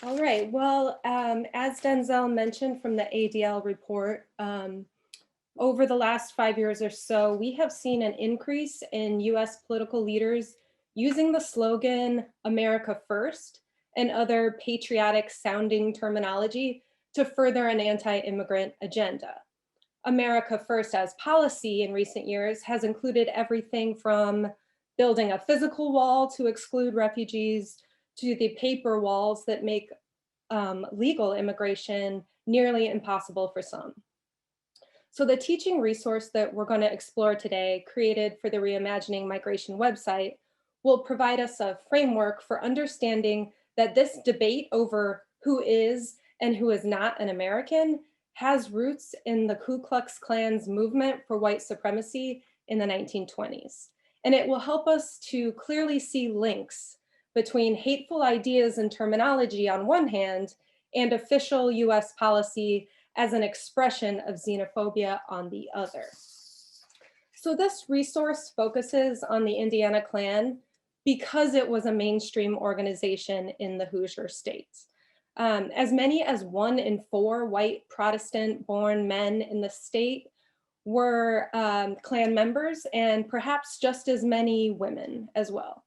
All right. Well, as Denzil mentioned from the ADL report, over the last 5 years or so, we have seen an increase in US political leaders using the slogan America First and other patriotic sounding terminology to further an anti immigrant agenda. America First as policy in recent years has included everything from building a physical wall to exclude refugees to the paper walls that make legal immigration nearly impossible for some. So the teaching resource that we're going to explore today, created for the Reimagining Migration website, will provide us a framework for understanding that this debate over who is and who is not an American has roots in the Ku Klux Klan's movement for white supremacy in the 1920s. And it will help us to clearly see links between hateful ideas and terminology on one hand and official US policy as an expression of xenophobia on the other. So this resource focuses on the Indiana Klan because it was a mainstream organization in the Hoosier states. As many as 1 in 4 white Protestant-born men in the state were Klan members, and perhaps just as many women as well.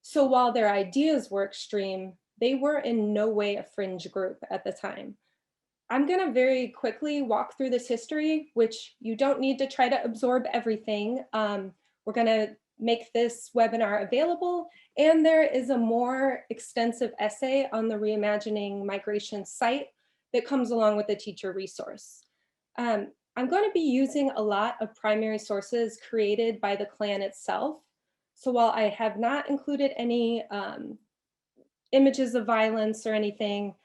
So while their ideas were extreme, they were in no way a fringe group at the time. I'm going to very quickly walk through this history, which you don't need to try to absorb everything. We're going to make this webinar available, and there is a more extensive essay on the Reimagining Migration site that comes along with the teacher resource. I'm going to be using a lot of primary sources created by the Klan itself. So while I have not included any images of violence or anything,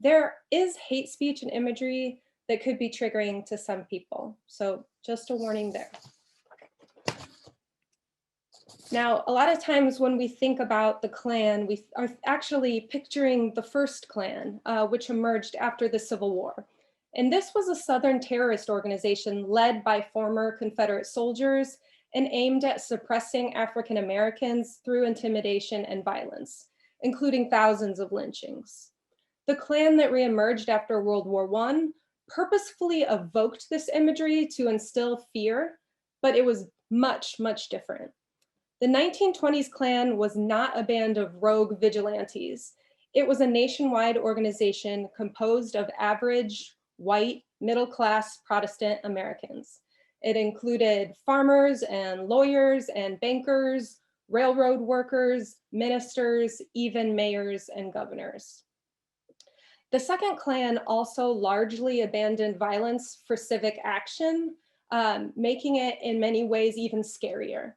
there is hate speech and imagery that could be triggering to some people. So just a warning there. Now, a lot of times when we think about the Klan, we are actually picturing the first Klan, which emerged after the Civil War. And this was a Southern terrorist organization led by former Confederate soldiers and aimed at suppressing African Americans through intimidation and violence, including thousands of lynchings. The Klan that reemerged after World War I purposefully evoked this imagery to instill fear, but it was much, much different. The 1920s Klan was not a band of rogue vigilantes. It was a nationwide organization composed of average, white, middle-class Protestant Americans. It included farmers and lawyers and bankers, railroad workers, ministers, even mayors and governors. The second Klan also largely abandoned violence for civic action, making it in many ways even scarier.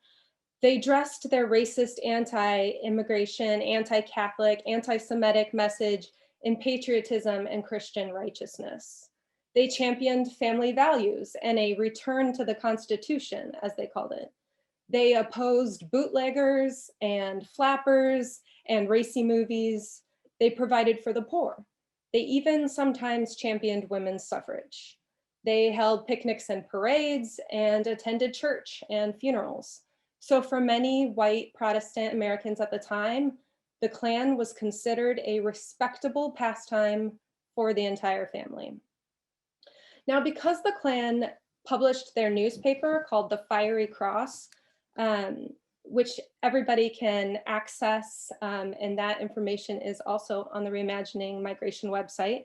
They dressed their racist anti-immigration, anti-Catholic, anti-Semitic message in patriotism and Christian righteousness. They championed family values and a return to the Constitution, as they called it. They opposed bootleggers and flappers and racy movies. They provided for the poor. They even sometimes championed women's suffrage. They held picnics and parades and attended church and funerals. So for many white Protestant Americans at the time, the Klan was considered a respectable pastime for the entire family. Now, because the Klan published their newspaper called the Fiery Cross, which everybody can access, and that information is also on the Reimagining Migration website.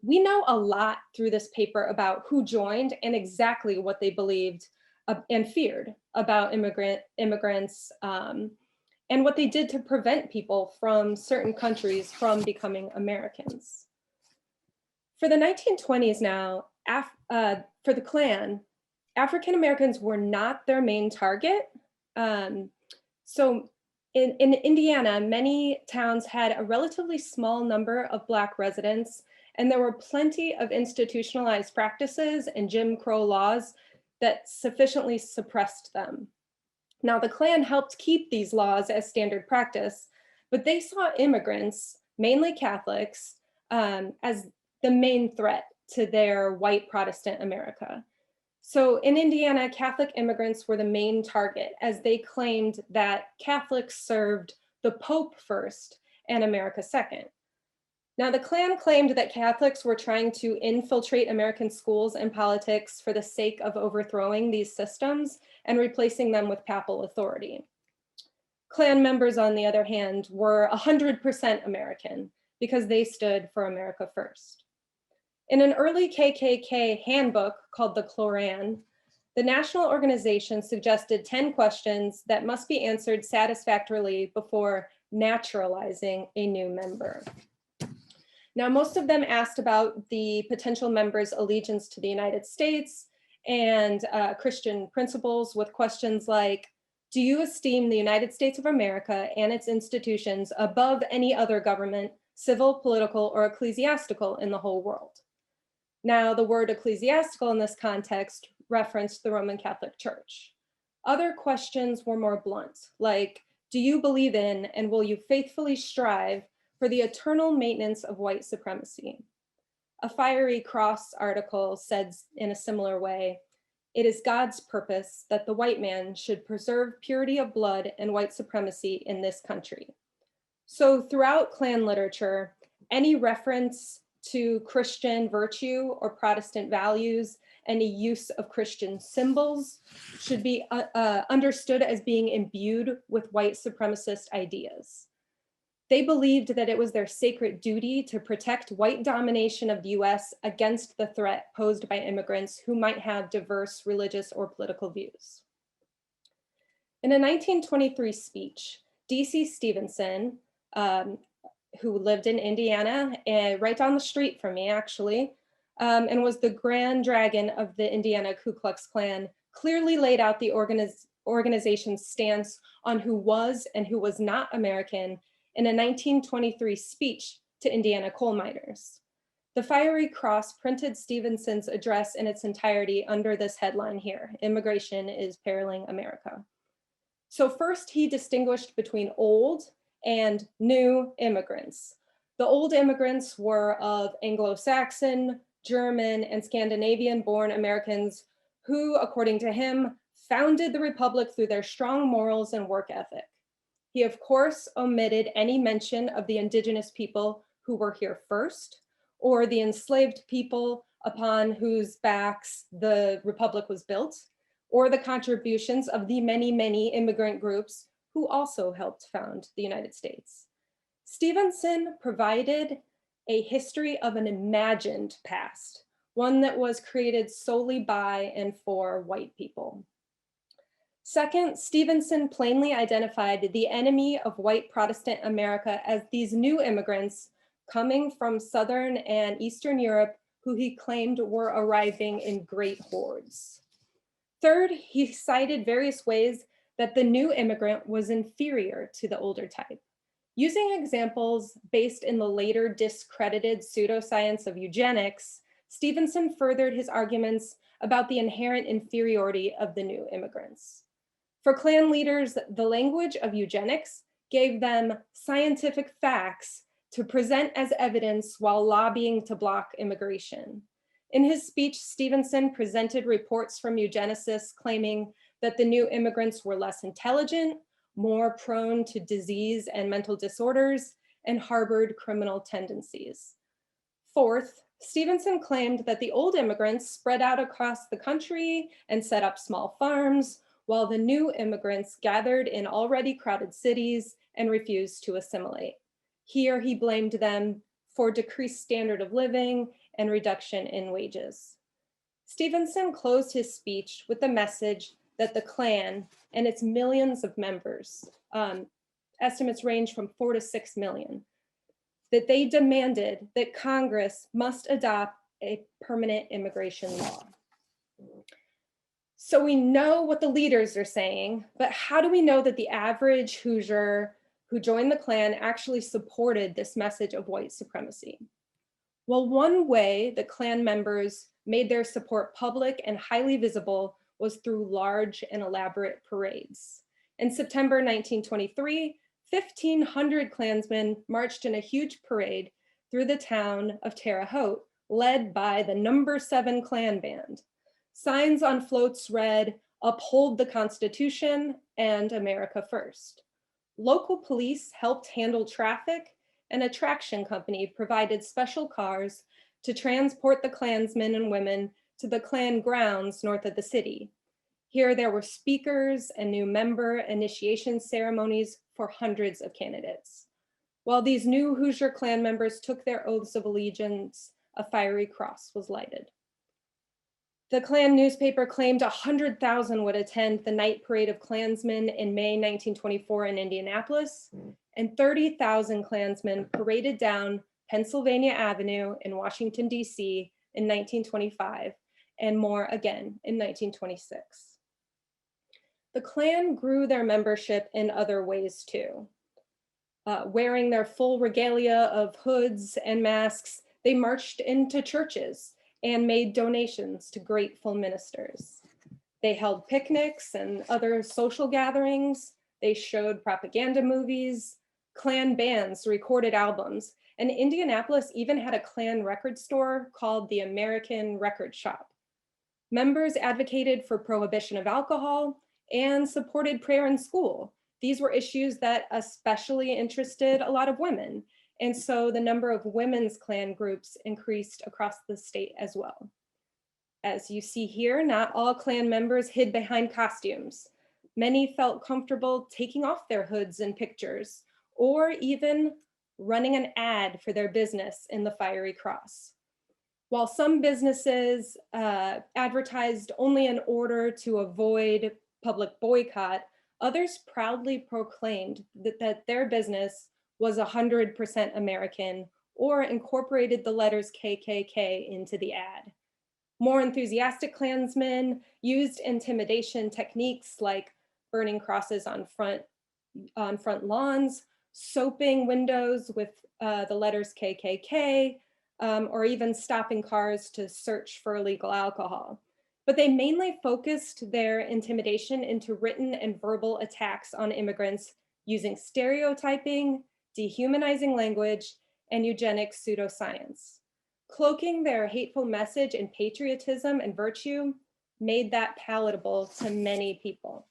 We know a lot through this paper about who joined and exactly what they believed and feared about immigrants, and what they did to prevent people from certain countries from becoming Americans. For the 1920s now, for the Klan, African Americans were not their main target. So in Indiana, many towns had a relatively small number of Black residents, and there were plenty of institutionalized practices and Jim Crow laws that sufficiently suppressed them. Now, the Klan helped keep these laws as standard practice, but they saw immigrants, mainly Catholics, as the main threat to their white Protestant America. So in Indiana, Catholic immigrants were the main target, as they claimed that Catholics served the Pope first and America second. Now, the Klan claimed that Catholics were trying to infiltrate American schools and politics for the sake of overthrowing these systems and replacing them with papal authority. Klan members, on the other hand, were 100% American because they stood for America first. In an early KKK handbook called the Koran, the national organization suggested 10 questions that must be answered satisfactorily before naturalizing a new member. Now, most of them asked about the potential member's allegiance to the United States and Christian principles, with questions like, do you esteem the United States of America and its institutions above any other government, civil, political, or ecclesiastical in the whole world? Now, the word ecclesiastical in this context referenced the Roman Catholic Church. Other questions were more blunt, like, do you believe in and will you faithfully strive for the eternal maintenance of white supremacy? A Fiery Cross article said in a similar way, it is God's purpose that the white man should preserve purity of blood and white supremacy in this country. So throughout Klan literature, any reference to Christian virtue or Protestant values, any use of Christian symbols should be understood as being imbued with white supremacist ideas. They believed that it was their sacred duty to protect white domination of the US against the threat posed by immigrants who might have diverse religious or political views. In a 1923 speech, D.C. Stevenson, who lived in Indiana, right down the street from me actually, and was the grand dragon of the Indiana Ku Klux Klan, clearly laid out the organization's stance on who was and who was not American in a 1923 speech to Indiana coal miners. The Fiery Cross printed Stevenson's address in its entirety under this headline here, Immigration is Periling America. So first, he distinguished between old and new immigrants. The old immigrants were of Anglo-Saxon, German, and Scandinavian-born Americans who, according to him, founded the Republic through their strong morals and work ethic. He, of course, omitted any mention of the indigenous people who were here first, or the enslaved people upon whose backs the Republic was built, or the contributions of the many, many immigrant groups who also helped found the United States. Stevenson provided a history of an imagined past, one that was created solely by and for white people. Second, Stevenson plainly identified the enemy of white Protestant America as these new immigrants coming from Southern and Eastern Europe, who he claimed were arriving in great hordes. Third, he cited various ways that the new immigrant was inferior to the older type. Using examples based in the later discredited pseudoscience of eugenics, Stevenson furthered his arguments about the inherent inferiority of the new immigrants. For Klan leaders, the language of eugenics gave them scientific facts to present as evidence while lobbying to block immigration. In his speech, Stevenson presented reports from eugenicists claiming that the new immigrants were less intelligent, more prone to disease and mental disorders, and harbored criminal tendencies. Fourth, Stevenson claimed that the old immigrants spread out across the country and set up small farms, while the new immigrants gathered in already crowded cities and refused to assimilate. Here he blamed them for decreased standard of living and reduction in wages. Stevenson closed his speech with the message that the Klan and its millions of members, estimates range from 4 to 6 million, that they demanded that Congress must adopt a permanent immigration law. So we know what the leaders are saying, but how do we know that the average Hoosier who joined the Klan actually supported this message of white supremacy? Well, one way that Klan members made their support public and highly visible was through large and elaborate parades. In September 1923, 1,500 Klansmen marched in a huge parade through the town of Terre Haute, led by the No. 7 Klan Band. Signs on floats read, "Uphold the Constitution" and "America First." Local police helped handle traffic, and a traction company provided special cars to transport the Klansmen and women to the Klan grounds north of the city. Here there were speakers and new member initiation ceremonies for hundreds of candidates. While these new Hoosier Klan members took their oaths of allegiance, a fiery cross was lighted. The Klan newspaper claimed 100,000 would attend the night parade of Klansmen in May 1924 in Indianapolis, and 30,000 Klansmen paraded down Pennsylvania Avenue in Washington, D.C. in 1925, and more again in 1926. The Klan grew their membership in other ways too. Wearing their full regalia of hoods and masks, they marched into churches and made donations to grateful ministers. They held picnics and other social gatherings. They showed propaganda movies. Klan bands recorded albums, and Indianapolis even had a Klan record store called the American Record Shop. Members advocated for prohibition of alcohol and supported prayer in school. These were issues that especially interested a lot of women, and so the number of women's Klan groups increased across the state as well. As you see here, not all Klan members hid behind costumes. Many felt comfortable taking off their hoods in pictures, or even running an ad for their business in the fiery cross. While some businesses advertised only in order to avoid public boycott, others proudly proclaimed that their business was 100% American or incorporated the letters KKK into the ad. More enthusiastic Klansmen used intimidation techniques like burning crosses on front lawns, soaping windows with the letters KKK, or even stopping cars to search for illegal alcohol. But they mainly focused their intimidation into written and verbal attacks on immigrants using stereotyping, dehumanizing language, and eugenic pseudoscience. Cloaking their hateful message in patriotism and virtue made that palatable to many people.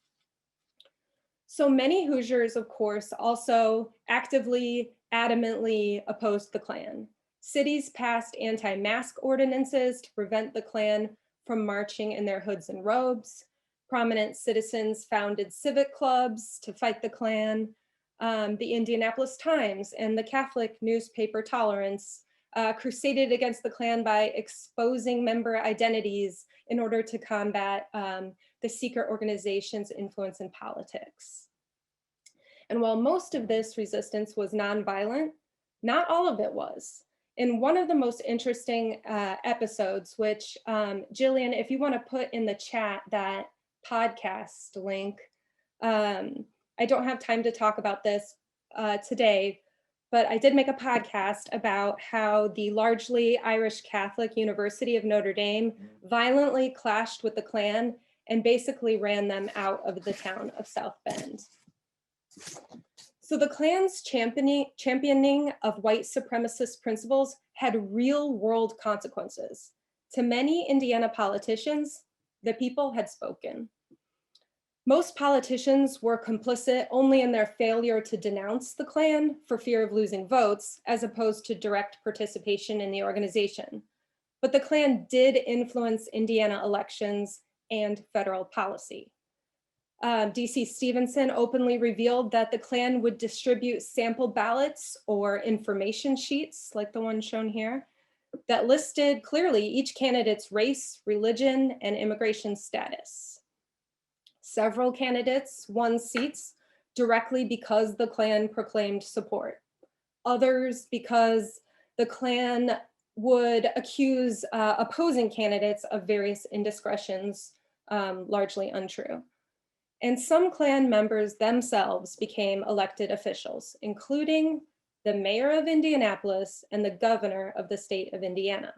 So many Hoosiers, of course, also actively, adamantly opposed the Klan. Cities passed anti-mask ordinances to prevent the Klan from marching in their hoods and robes. Prominent citizens founded civic clubs to fight the Klan. The Indianapolis Times and the Catholic newspaper Tolerance crusaded against the Klan by exposing member identities in order to combat the secret organization's influence in politics. And while most of this resistance was nonviolent, not all of it was. In one of the most interesting episodes, which Jillian, if you want to put in the chat that podcast link, I don't have time to talk about this today, but I did make a podcast about how the largely Irish Catholic University of Notre Dame violently clashed with the Klan and basically ran them out of the town of South Bend. So the Klan's championing of white supremacist principles had real world consequences. To many Indiana politicians, the people had spoken. Most politicians were complicit only in their failure to denounce the Klan for fear of losing votes, as opposed to direct participation in the organization. But the Klan did influence Indiana elections and federal policy. D.C. Stevenson openly revealed that the Klan would distribute sample ballots or information sheets, like the one shown here, that listed clearly each candidate's race, religion, and immigration status. Several candidates won seats directly because the Klan proclaimed support. Others because the Klan would accuse opposing candidates of various indiscretions, largely untrue. And some Klan members themselves became elected officials, including the mayor of Indianapolis and the governor of the state of Indiana.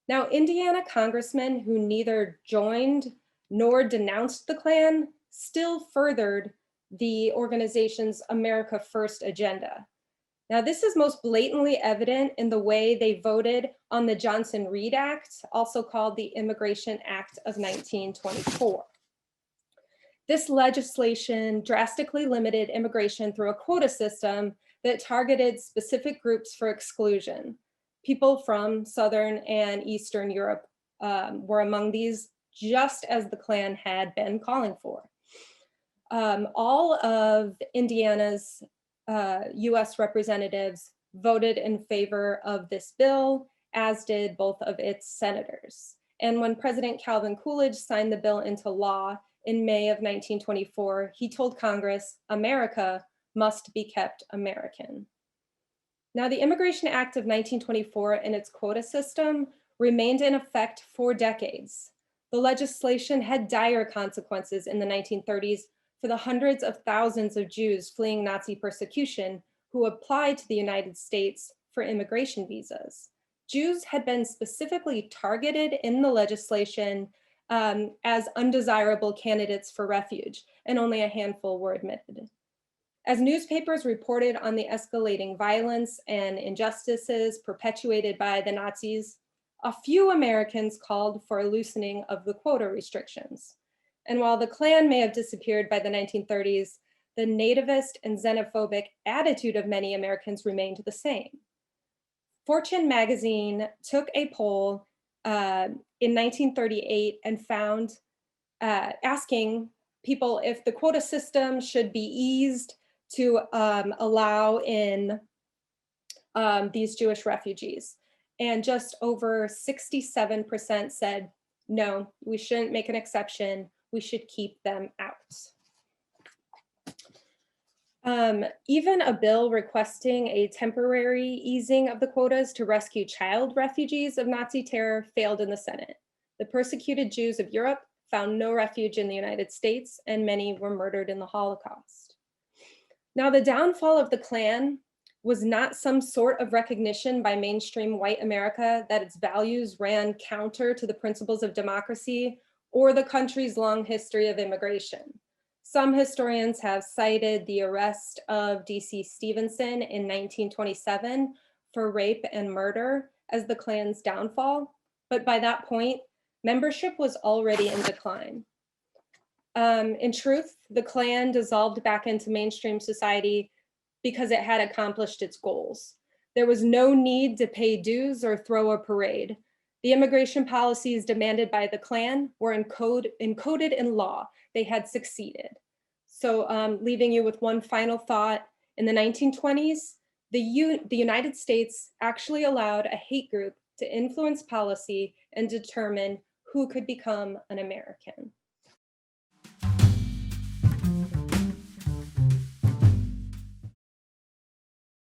Now, Indiana congressmen who neither joined nor denounced the Klan still furthered the organization's America First agenda. Now, this is most blatantly evident in the way they voted on the Johnson-Reed Act, also called the Immigration Act of 1924. This legislation drastically limited immigration through a quota system that targeted specific groups for exclusion. People from Southern and Eastern Europe were among these, just as the Klan had been calling for. All of Indiana's US representatives voted in favor of this bill, as did both of its senators. And when President Calvin Coolidge signed the bill into law in May of 1924, he told Congress, America must be kept American. Now, the Immigration Act of 1924 and its quota system remained in effect for decades. The legislation had dire consequences in the 1930s for the hundreds of thousands of Jews fleeing Nazi persecution who applied to the United States for immigration visas. Jews had been specifically targeted in the legislation as undesirable candidates for refuge, and only a handful were admitted. As newspapers reported on the escalating violence and injustices perpetuated by the Nazis, a few Americans called for a loosening of the quota restrictions. And while the Klan may have disappeared by the 1930s, the nativist and xenophobic attitude of many Americans remained the same. Fortune magazine took a poll in 1938 and found asking people if the quota system should be eased to allow in these Jewish refugees. And just over 67% said, no, we shouldn't make an exception. We should keep them out. Even a bill requesting a temporary easing of the quotas to rescue child refugees of Nazi terror failed in the Senate. The persecuted Jews of Europe found no refuge in the United States, and many were murdered in the Holocaust. Now, the downfall of the Klan was not some sort of recognition by mainstream white America that its values ran counter to the principles of democracy or the country's long history of immigration. Some historians have cited the arrest of D.C. Stevenson in 1927 for rape and murder as the Klan's downfall, but by that point, membership was already in decline. In truth, the Klan dissolved back into mainstream society because it had accomplished its goals. There was no need to pay dues or throw a parade. The immigration policies demanded by the Klan were encoded in law. They had succeeded. So leaving you with one final thought, in the 1920s, the United States actually allowed a hate group to influence policy and determine who could become an American.